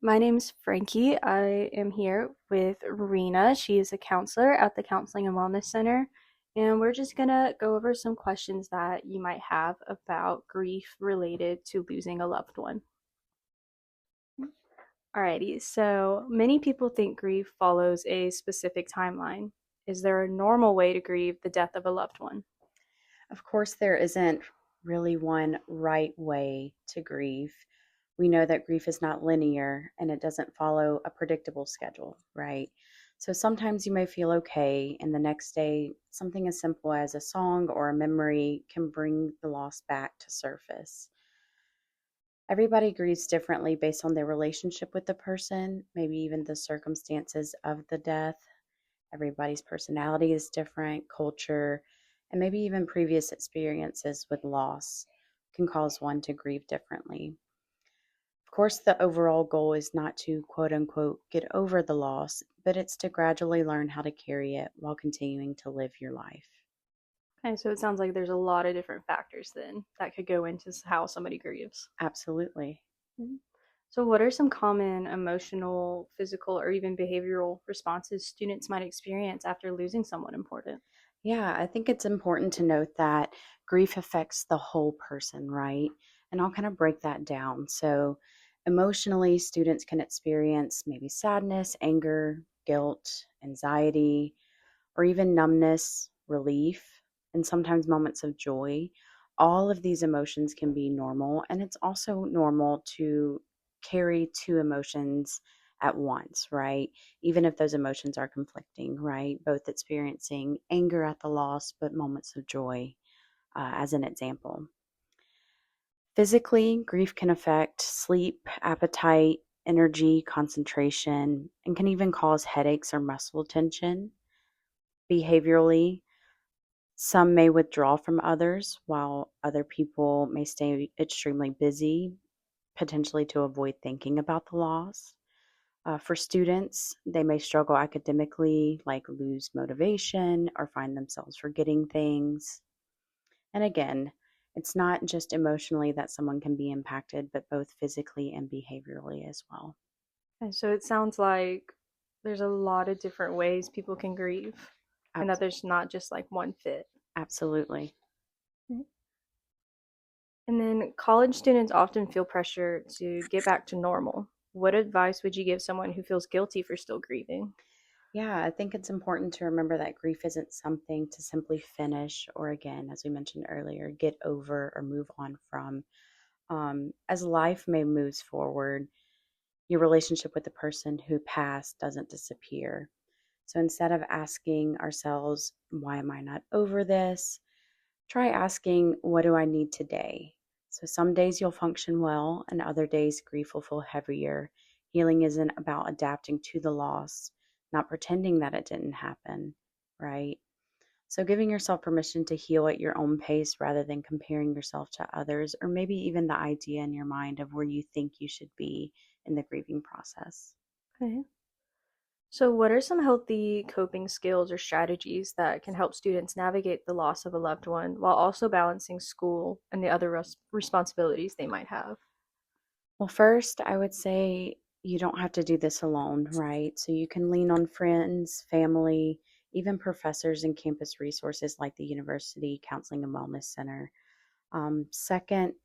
My name's Frankie. I am here with Rena. She is a counselor at the Counseling and Wellness Center. And we're just going to go over some questions that you might have about grief related to losing a loved one. Alrighty, so many people think grief follows a specific timeline. Is there a normal way to grieve the death of a loved one? Of course, there isn't really one right way to grieve. We know that grief is not linear and it doesn't follow a predictable schedule, right? So sometimes you may feel okay, and the next day, something as simple as a song or a memory can bring the loss back to surface. Everybody grieves differently based on their relationship with the person, maybe even the circumstances of the death. Everybody's personality is different, culture, and maybe even previous experiences with loss can cause one to grieve differently. Of course, the overall goal is not to quote unquote get over the loss, but it's to gradually learn how to carry it while continuing to live your life. Okay, so it sounds like there's a lot of different factors then that could go into how somebody grieves. Absolutely. Mhm. So, what are some common emotional, physical, or even behavioral responses students might experience after losing someone important? Yeah, I think it's important to note that grief affects the whole person, right? And I'll kind of break that down. So, emotionally, students can experience maybe sadness, anger, guilt, anxiety, or even numbness, relief, and sometimes moments of joy. All of these emotions can be normal, and it's also normal to carry two emotions at once, right? Even if those emotions are conflicting, right? Both experiencing anger at the loss, but moments of joy, as an example. Physically, grief can affect sleep, appetite, energy, concentration, and can even cause headaches or muscle tension. Behaviorally, some may withdraw from others, while other people may stay extremely busy, potentially to avoid thinking about the loss. For students, they may struggle academically, like lose motivation or find themselves forgetting things. And again, it's not just emotionally that someone can be impacted, but both physically and behaviorally as well. And so it sounds like there's a lot of different ways people can grieve, and that Abs- there's not just like one fit. Absolutely. Mhm. And then college students often feel pressure to get back to normal. What advice would you give someone who feels guilty for still grieving? Yeah, I think it's important to remember that grief isn't something to simply finish or, again, as we mentioned earlier, get over or move on from. As life may moves forward, your relationship with the person who passed doesn't disappear. So instead of asking ourselves, why am I not over this? Try asking, what do I need today? So some days you'll function well, and other days grief will feel heavier. Healing isn't about adapting to the loss, not pretending that it didn't happen, right? So giving yourself permission to heal at your own pace rather than comparing yourself to others, or maybe even the idea in your mind of where you think you should be in the grieving process. Okay. So, what are some healthy coping skills or strategies that can help students navigate the loss of a loved one while also balancing school and the other responsibilities they might have? Well, first, I would say you don't have to do this alone, right? So you can lean on friends, family, even professors and campus resources like the University Counseling and Wellness Center. Second,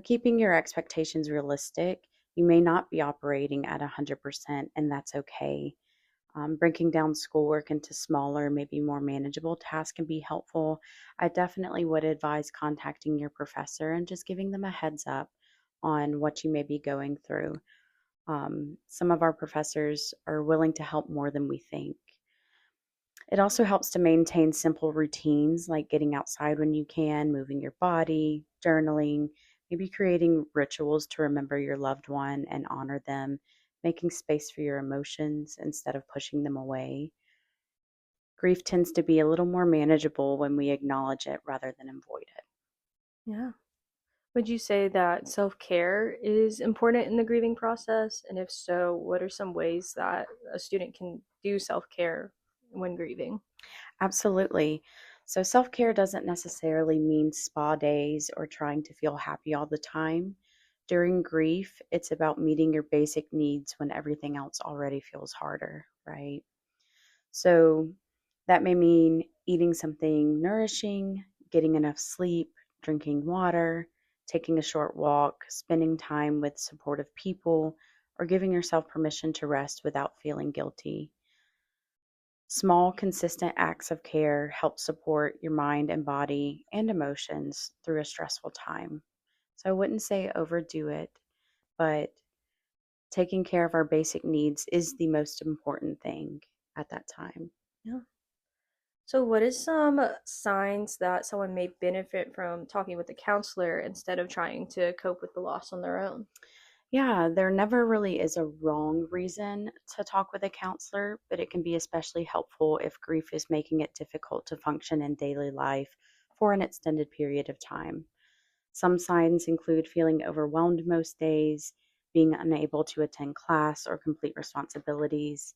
keeping your expectations realistic. You may not be operating at 100%, and that's okay. Breaking down schoolwork into smaller, maybe more manageable tasks can be helpful. I definitely would advise contacting your professor and just giving them a heads up on what you may be going through. Some of our professors are willing to help more than we think. It also helps to maintain simple routines like getting outside when you can, moving your body, journaling, maybe creating rituals to remember your loved one and honor them, making space for your emotions instead of pushing them away. Grief tends to be a little more manageable when we acknowledge it rather than avoid it. Yeah. Would you say that self care is important in the grieving process? And if so, what are some ways that a student can do self care when grieving? Absolutely. So, self care doesn't necessarily mean spa days or trying to feel happy all the time. During grief, it's about meeting your basic needs when everything else already feels harder, right? So that may mean eating something nourishing, getting enough sleep, drinking water, taking a short walk, spending time with supportive people, or giving yourself permission to rest without feeling guilty. Small, consistent acts of care help support your mind and body and emotions through a stressful time. So I wouldn't say overdo it, but taking care of our basic needs is the most important thing at that time. Yeah. So, what is some signs that someone may benefit from talking with a counselor instead of trying to cope with the loss on their own? Yeah, there never really is a wrong reason to talk with a counselor, but it can be especially helpful if grief is making it difficult to function in daily life for an extended period of time. Some signs include feeling overwhelmed most days, being unable to attend class or complete responsibilities,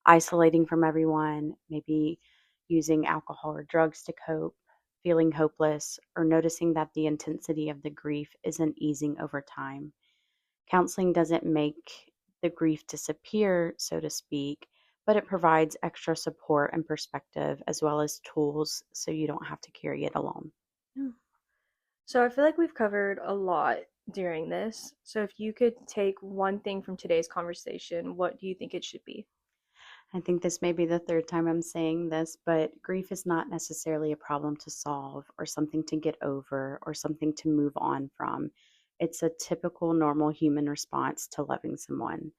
isolating from everyone, maybe using alcohol or drugs to cope, feeling hopeless, or noticing that the intensity of the grief isn't easing over time. Counseling doesn't make the grief disappear, so to speak, but it provides extra support and perspective as well as tools so you don't have to carry it alone. Yeah. So, I feel like we've covered a lot during this. So, if you could take one thing from today's conversation, what do you think it should be? I think this may be the third time I'm saying this, but grief is not necessarily a problem to solve or something to get over or something to move on from. It's a typical, normal human response to loving someone.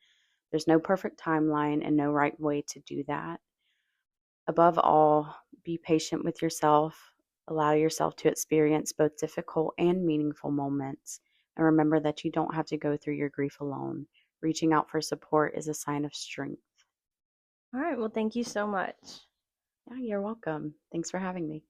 There's no perfect timeline and no right way to do that. Above all, be patient with yourself. Allow yourself to experience both difficult and meaningful moments. And remember that you don't have to go through your grief alone. Reaching out for support is a sign of strength. All right. Well, thank you so much. Yeah, you're welcome. Thanks for having me.